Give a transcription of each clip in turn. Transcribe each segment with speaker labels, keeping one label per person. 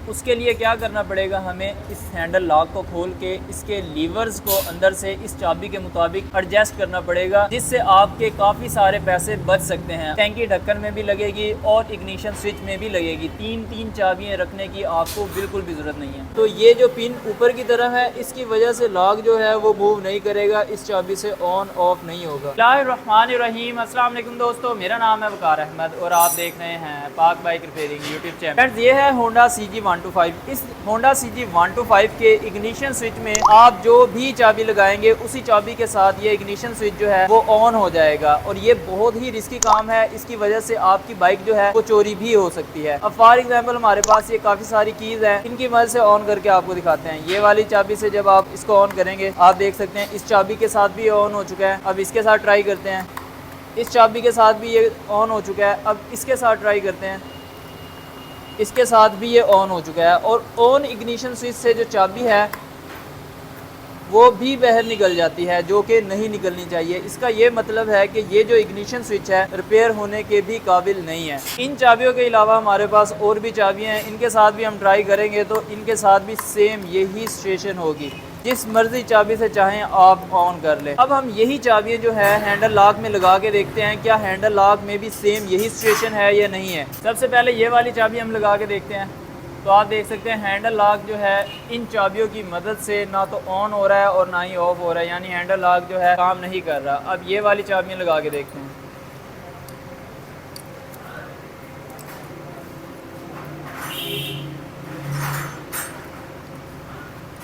Speaker 1: उसके लिए क्या करना पड़ेगा, हमें इस हैंडल लॉक को खोल के इसके लीवर्स को अंदर से इस चाबी के मुताबिक एडजस्ट करना पड़ेगा, जिससे आपके काफ़ी सारे पैसे बच सकते हैं। टैंकी ढक्कन में भी लगेगी और इग्निशन स्विच में भी लगेगी। तीन चाबियाँ रखने की आपको बिल्कुल भी ज़रूरत नहीं है। तो ये जो पिन ऊपर की तरफ है, इसकी वजह से लॉक जो है वो मूव नहीं करेगा, इस चाबी से ऑन ऑफ नहीं होगा। बिस्मिल्लाहिर्रहमानिर्रहीम, अस्सलाम वालेकुम दोस्तों, मेरा नाम है वकार अहमद और आप देख रहे हैं पाक bike repairing YouTube channel. Friends, ये है होंडा CG125। इस होंडा CG125 के इग्निशन स्विच में आप जो भी चाबी लगाएंगे उसी चाबी के साथ ये इग्निशन स्विच जो है वो ऑन हो जाएगा। और ये बहुत ही रिस्की काम है, इसकी वजह से आपकी बाइक जो है वो चोरी भी हो सकती है। अब फॉर एग्जाम्पल हमारे पास ये काफ़ी सारी कीज़ हैं, इनकी मदद से ऑन करके आपको दिखाते हैं। ये वाली चाबी से जब आप इसको ऑन करेंगे, आप देख सकते हैं इस चाबी के साथ भी ऑन हो चुका है। अब इसके साथ ट्राई करते हैं, इस चाबी के साथ भी ये ऑन हो चुका है। अब इसके साथ ट्राई करते हैं, इसके साथ भी ये ऑन हो चुका है। और ऑन इग्निशन स्विच से जो चाबी है वो भी बाहर निकल जाती है, जो कि नहीं निकलनी चाहिए। इसका ये मतलब है कि ये जो इग्निशन स्विच है रिपेयर होने के भी काबिल नहीं है। इन चाबियों के अलावा हमारे पास और भी चाबियां हैं, इनके साथ भी हम ट्राई करेंगे तो इनके साथ भी सेम यही सिचुएशन होगी। जिस मर्जी चाबी से चाहें आप ऑन कर लें। अब हम यही चाबियाँ जो है हैंडल लॉक में लगा के देखते हैं, क्या हैंडल लॉक में भी सेम यही सिचुएशन है या नहीं है। सबसे पहले ये वाली चाबी हम लगा के देखते हैं, तो आप देख सकते हैं हैंडल लॉक जो है इन चाबियों की मदद से ना तो ऑन हो रहा है और ना ही ऑफ हो रहा है, यानी हैंडल लॉक जो है काम नहीं कर रहा। अब ये वाली चाबियाँ लगा के देखते हैं।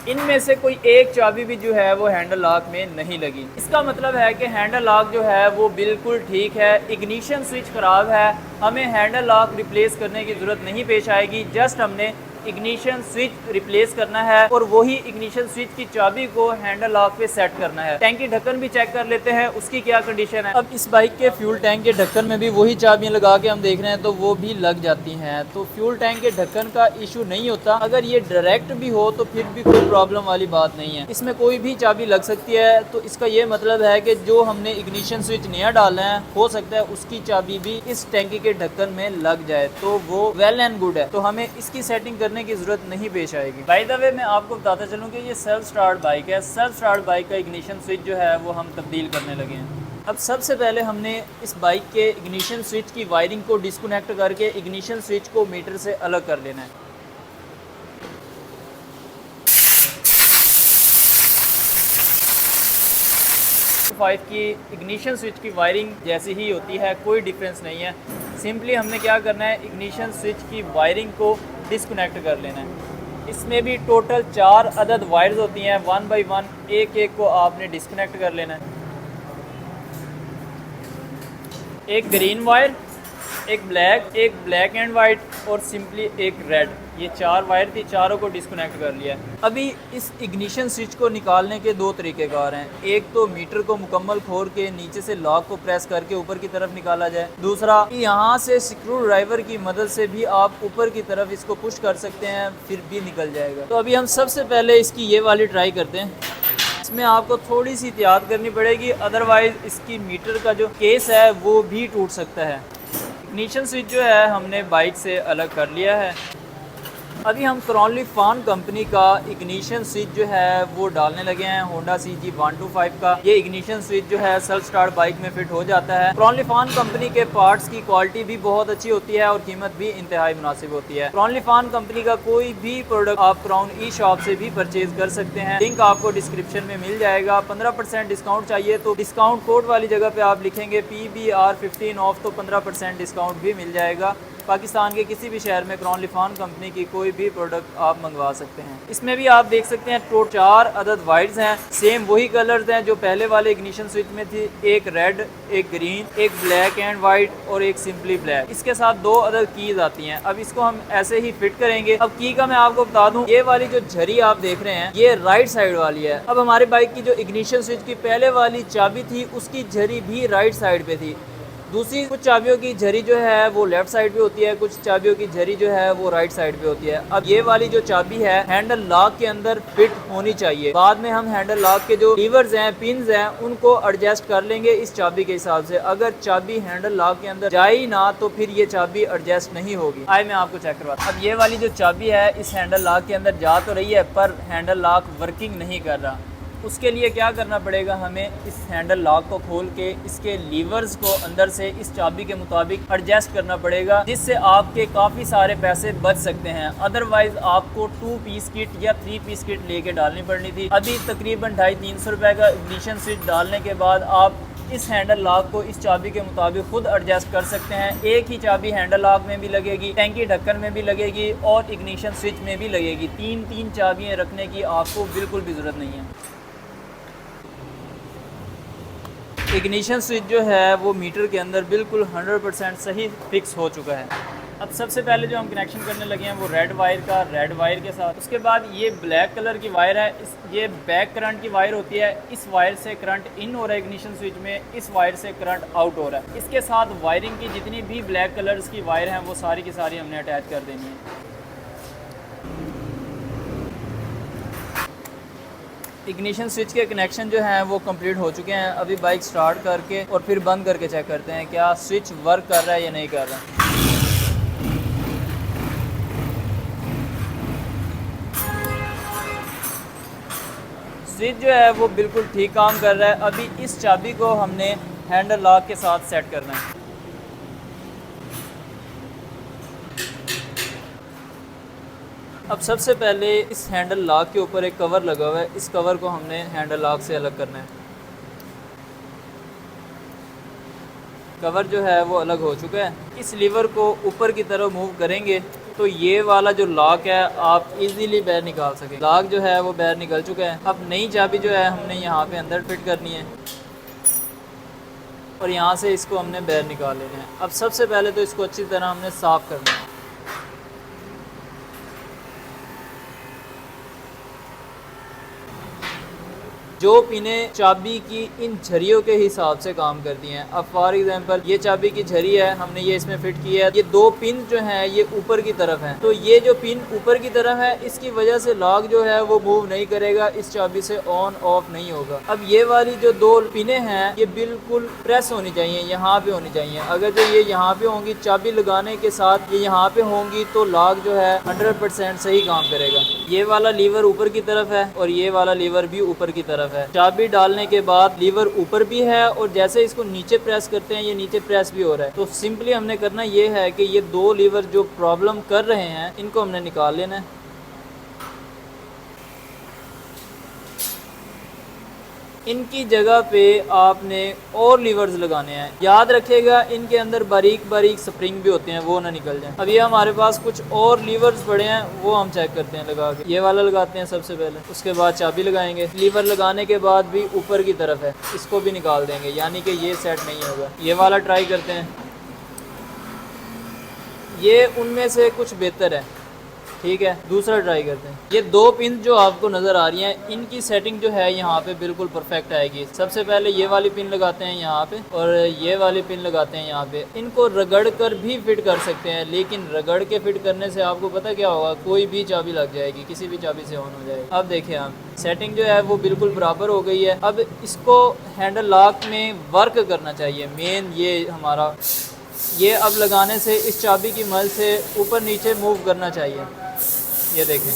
Speaker 1: इनमें से कोई एक चाबी भी जो है वो हैंडल लॉक में नहीं लगी। इसका मतलब है कि हैंडल लॉक जो है वो बिल्कुल ठीक है। इग्निशन स्विच ख़राब है, हमें हैंडल लॉक रिप्लेस करने की ज़रूरत नहीं पेश आएगी। जस्ट हमने इग्निशन स्विच रिप्लेस करना है और वही इग्निशन स्विच की चाबी को हैंडल लॉक पे सेट करना है। टैंक की ढक्कन भी चेक कर लेते हैं उसकी क्या कंडीशन है। अब इस बाइक के फ्यूल टैंक के ढक्कन में भी वही चाबियां लगा के हम देख रहे हैं तो वो भी लग जाती हैं। तो फ्यूल टैंक के ढक्कन का इशू नहीं होता, अगर ये डायरेक्ट भी हो तो फिर भी कोई प्रॉब्लम वाली बात नहीं है। इसमें कोई भी चाबी लग सकती है, तो इसका ये मतलब है कि जो हमने इग्निशन स्विच नया डाला है हो सकता है उसकी चाबी भी इस टैंकी के ढक्कन में लग जाए, तो वो वेल एंड गुड है। तो हमें इसकी सेटिंग करने की जरूरत नहीं पेश आएगी। बाय द वे मैं आपको बताता चलूँ कि ये सेल्फ स्टार्ट बाइक है। सेल्फ स्टार्ट बाइक का इग्निशन स्विच जो है वो हम तब्दील करने लगे हैं। अब सबसे पहले हमने इस बाइक के इग्निशन स्विच की वायरिंग को डिस्कनेक्ट करके इग्निशन स्विच को मीटर से अलग कर लेना है। फाइव की इग्निशन स्विच की वायरिंग जैसी ही होती है, कोई डिफरेंस नहीं है। सिंपली हमने क्या करना है, इग्निशन स्विच की वायरिंग को डिस्कनेक्ट कर लेना है। इसमें भी टोटल 4 अदद वायर्स होती हैं, 1 बाई 1 एक एक को आपने डिस्कनेक्ट कर लेना है। एक ग्रीन वायर, एक ब्लैक एंड वाइट और सिंपली एक रेड, ये 4 वायर थी, चारों को डिस्कनेक्ट कर लिया। अभी इस इग्निशन स्विच को निकालने के 2 तरीक़ेकार हैं। एक तो मीटर को मुकम्मल खोल के नीचे से लॉक को प्रेस करके ऊपर की तरफ निकाला जाए। दूसरा, यहाँ से स्क्रू ड्राइवर की मदद से भी आप ऊपर की तरफ इसको पुश कर सकते हैं, फिर भी निकल जाएगा। तो अभी हम सबसे पहले इसकी ये वाली ट्राई करते हैं। इसमें आपको थोड़ी सी एहतियात करनी पड़ेगी, अदरवाइज़ इसकी मीटर का जो केस है वो भी टूट सकता है। इग्निशन स्विच जो है हमने बाइक से अलग कर लिया है। अभी हम क्रॉनलीफॉन कंपनी का इग्निशन स्विच जो है वो डालने लगे हैं, होंडा CG125 का। ये इग्निशन स्विच जो है सेल्फ स्टार्ट बाइक में फिट हो जाता है। क्रॉनलीफॉन कंपनी के पार्ट्स की क्वालिटी भी बहुत अच्छी होती है और कीमत भी इंतहाई मुनासिब होती है। क्रॉनलीफॉन कंपनी का कोई भी प्रोडक्ट आप क्राउन ई शॉप से भी परचेज कर सकते हैं, लिंक आपको डिस्क्रिप्शन में मिल जाएगा। 15% डिस्काउंट चाहिए तो डिस्काउंट कोड वाली जगह पे आप लिखेंगे PBR15 ऑफ, तो 15% डिस्काउंट भी मिल जाएगा। पाकिस्तान के किसी भी शहर में क्रॉनलीफॉन कंपनी की कोई भी प्रोडक्ट आप मंगवा सकते हैं। इसमें भी आप देख सकते हैं टोटल 4 अदद वायर्स हैं, सेम वही कलर्स हैं जो पहले वाले इग्निशन स्विच में थी। एक रेड, एक ग्रीन, एक ब्लैक एंड वाइट और एक सिंपली ब्लैक। इसके साथ 2 अदद कीज आती हैं। अब इसको हम ऐसे ही फिट करेंगे। अब की का मैं आपको बता दूं, ये वाली जो झरी आप देख रहे हैं ये राइट साइड वाली है। अब हमारे बाइक की जो इग्निशन स्विच की पहले वाली चाबी थी उसकी झरी भी राइट साइड पे थी। दूसरी कुछ चाबियों की झरी जो है वो लेफ्ट साइड पे होती है, कुछ चाबियों की झरी जो है वो राइट साइड पे होती है। अब ये वाली जो चाबी है हैंडल लॉक के अंदर फिट होनी चाहिए। बाद में हम हैंडल लॉक के जो लीवर्स हैं, पिन्स हैं, उनको एडजस्ट कर लेंगे इस चाबी के हिसाब से। अगर चाबी हैंडल लॉक के अंदर जाए ही ना तो फिर ये चाबी एडजस्ट नहीं होगी। आए मैं आपको चेक करवाता हूं। अब ये वाली जो चाबी है इस हैंडल लॉक के अंदर जा तो रही है पर हैंडल लॉक वर्किंग नहीं कर रहा। उसके लिए क्या करना पड़ेगा, हमें इस हैंडल लॉक को खोल के इसके लीवर्स को अंदर से इस चाबी के मुताबिक एडजस्ट करना पड़ेगा, जिससे आपके काफ़ी सारे पैसे बच सकते हैं। अदरवाइज़ आपको 2 पीस किट या 3 पीस किट लेके डालनी पड़नी थी। अभी तकरीबन 250-300 रुपये का इग्निशन स्विच डालने के बाद आप इस हैंडल लॉक को इस चाबी के मुताबिक खुद एडजस्ट कर सकते हैं। एक ही चाबी हैंडल लॉक में भी लगेगी, टैंकी ढक्कन में भी लगेगी और इग्निशन स्विच में भी लगेगी। 3 चाबियाँ रखने की आपको बिल्कुल भी ज़रूरत नहीं है। इग्निशन स्विच जो है वो मीटर के अंदर बिल्कुल 100% सही फिक्स हो चुका है। अब सबसे पहले जो हम कनेक्शन करने लगे हैं वो रेड वायर के साथ। उसके बाद ये ब्लैक कलर की वायर है, ये बैक करंट की वायर होती है। इस वायर से करंट इन हो रहा है इग्निशन स्विच में, इस वायर से करंट आउट हो रहा है। इसके साथ वायरिंग की जितनी भी ब्लैक कलर्स की वायर हैं वो सारी की सारी हमने अटैच कर देनी है। इग्निशन स्विच के कनेक्शन जो हैं वो कंप्लीट हो चुके हैं। अभी बाइक स्टार्ट करके और फिर बंद करके चेक करते हैं क्या स्विच वर्क कर रहा है या नहीं कर रहा है। स्विच जो है वो बिल्कुल ठीक काम कर रहा है। अभी इस चाबी को हमने हैंडल लॉक के साथ सेट करना है। अब सबसे पहले इस हैंडल लॉक के ऊपर एक कवर लगा हुआ है, इस कवर को हमने हैंडल लॉक से अलग करना है। कवर जो है वो अलग हो चुका है। इस लीवर को ऊपर की तरफ मूव करेंगे तो ये वाला जो लॉक है आप इजीली बाहर निकाल सकें। लॉक जो है वो बाहर निकल चुका है। अब नई चाबी जो है हमने यहाँ पे अंदर फिट करनी है और यहाँ से इसको हमने बाहर निकाल लेना है। अब सबसे पहले तो इसको अच्छी तरह हमने साफ़ करना है। जो पिनें चाबी की इन झरियों के हिसाब से काम करती हैं। अब फॉर एग्जांपल ये चाबी की झरी है, हमने ये इसमें फिट की है। ये 2 पिन जो हैं ये ऊपर की तरफ हैं, तो ये जो पिन ऊपर की तरफ है इसकी वजह से लॉक जो है वो मूव नहीं करेगा, इस चाबी से ऑन ऑफ नहीं होगा। अब ये वाली जो 2 पिनें हैं ये बिल्कुल प्रेस होनी चाहिए, यहाँ पे होनी चाहिए। अगर जो ये यहाँ पे होंगी चाबी लगाने के साथ ये यहाँ पे होंगी तो लॉक जो है 100% सही काम करेगा। ये वाला लीवर ऊपर की तरफ है और ये वाला लीवर भी ऊपर की तरफ है। चाबी डालने के बाद लीवर ऊपर भी है और जैसे इसको नीचे प्रेस करते हैं ये नीचे प्रेस भी हो रहा है। तो सिंपली हमने करना ये है कि ये 2 लीवर जो प्रॉब्लम कर रहे हैं इनको हमने निकाल लेना है। इनकी जगह पे आपने और लीवर्स लगाने हैं। याद रखिएगा इनके अंदर बारीक बारीक स्प्रिंग भी होते हैं, वो ना निकल जाए। अब ये हमारे पास कुछ और लीवर्स पड़े हैं, वो हम चेक करते हैं लगा के। ये वाला लगाते हैं सबसे पहले, उसके बाद चाबी लगाएंगे। लीवर लगाने के बाद भी ऊपर की तरफ है, इसको भी निकाल देंगे, यानी कि ये सेट नहीं होगा। ये वाला ट्राई करते हैं, ये उनमें से कुछ बेहतर है, ठीक है। दूसरा ट्राई करते हैं। ये 2 पिन जो आपको नज़र आ रही हैं इनकी सेटिंग जो है यहाँ पे बिल्कुल परफेक्ट आएगी। सबसे पहले ये वाली पिन लगाते हैं यहाँ पे और ये वाली पिन लगाते हैं यहाँ पे। इनको रगड़ कर भी फिट कर सकते हैं, लेकिन रगड़ के फिट करने से आपको पता क्या होगा, कोई भी चाबी लग जाएगी, किसी भी चाबी से ऑन हो जाएगी। अब देखिए आप सेटिंग जो है वो बिल्कुल बराबर हो गई है। अब इसको हैंडल लॉक में वर्क करना चाहिए। मेन ये हमारा ये अब लगाने से इस चाबी की मदद से ऊपर नीचे मूव करना चाहिए। ये देखें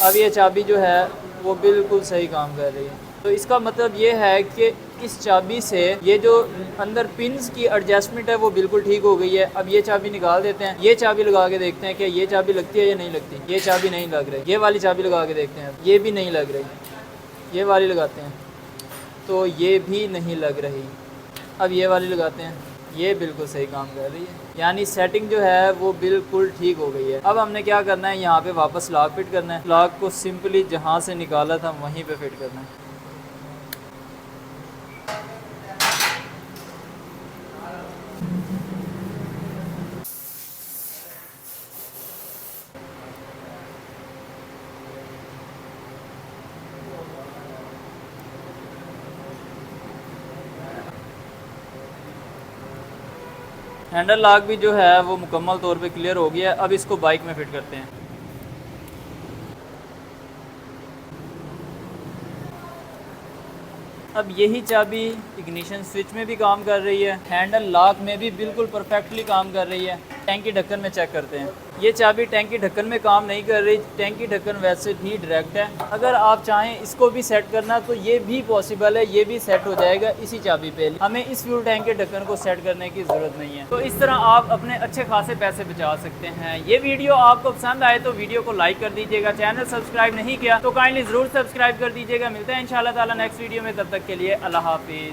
Speaker 1: अब ये चाबी जो है वो बिल्कुल सही काम कर रही है। तो इसका मतलब ये है कि इस चाबी से ये जो अंदर पिन्स की एडजस्टमेंट है वो बिल्कुल ठीक हो गई है। अब ये चाबी निकाल देते हैं, ये चाबी लगा के देखते हैं कि ये चाबी लगती है या नहीं लगती। ये चाबी नहीं लग रही। ये वाली चाबी लगा के देखते हैं, ये भी नहीं लग रही। ये वाली लगाते हैं तो ये भी नहीं लग रही। अब ये वाली लगाते हैं, ये बिल्कुल सही काम कर रही है, यानी सेटिंग जो है वो बिल्कुल ठीक हो गई है। अब हमने क्या करना है, यहाँ पे वापस लॉक फिट करना है। लॉक को सिंपली जहाँ से निकाला था वहीं पे फिट करना है। हैंडल लॉक भी जो है वो मुकम्मल तौर पे क्लियर हो गया है। अब इसको बाइक में फिट करते हैं। अब यही चाबी इग्निशन स्विच में भी काम कर रही है, हैंडल लॉक में भी बिल्कुल परफेक्टली काम कर रही है। टैंकी ढक्कन में चेक करते हैं। ये चाबी टैंकी ढक्कन में काम नहीं कर रही। टैंकी ढक्कन वैसे भी डायरेक्ट है। अगर आप चाहें इसको भी सेट करना तो ये भी पॉसिबल है, ये भी सेट हो जाएगा इसी चाबी पे। हमें इस फ्यूल टैंक के ढक्कन को सेट करने की ज़रूरत नहीं है। तो इस तरह आप अपने अच्छे खासे पैसे बचा सकते हैं। ये वीडियो आपको पसंद आए तो वीडियो को लाइक कर दीजिएगा। चैनल सब्सक्राइब नहीं किया तो काइंडली ज़रूर सब्सक्राइब कर दीजिएगा। मिलते हैं इंशाल्लाह ताला नेक्स्ट वीडियो में। तब तक के लिए अल्लाह हाफिज़।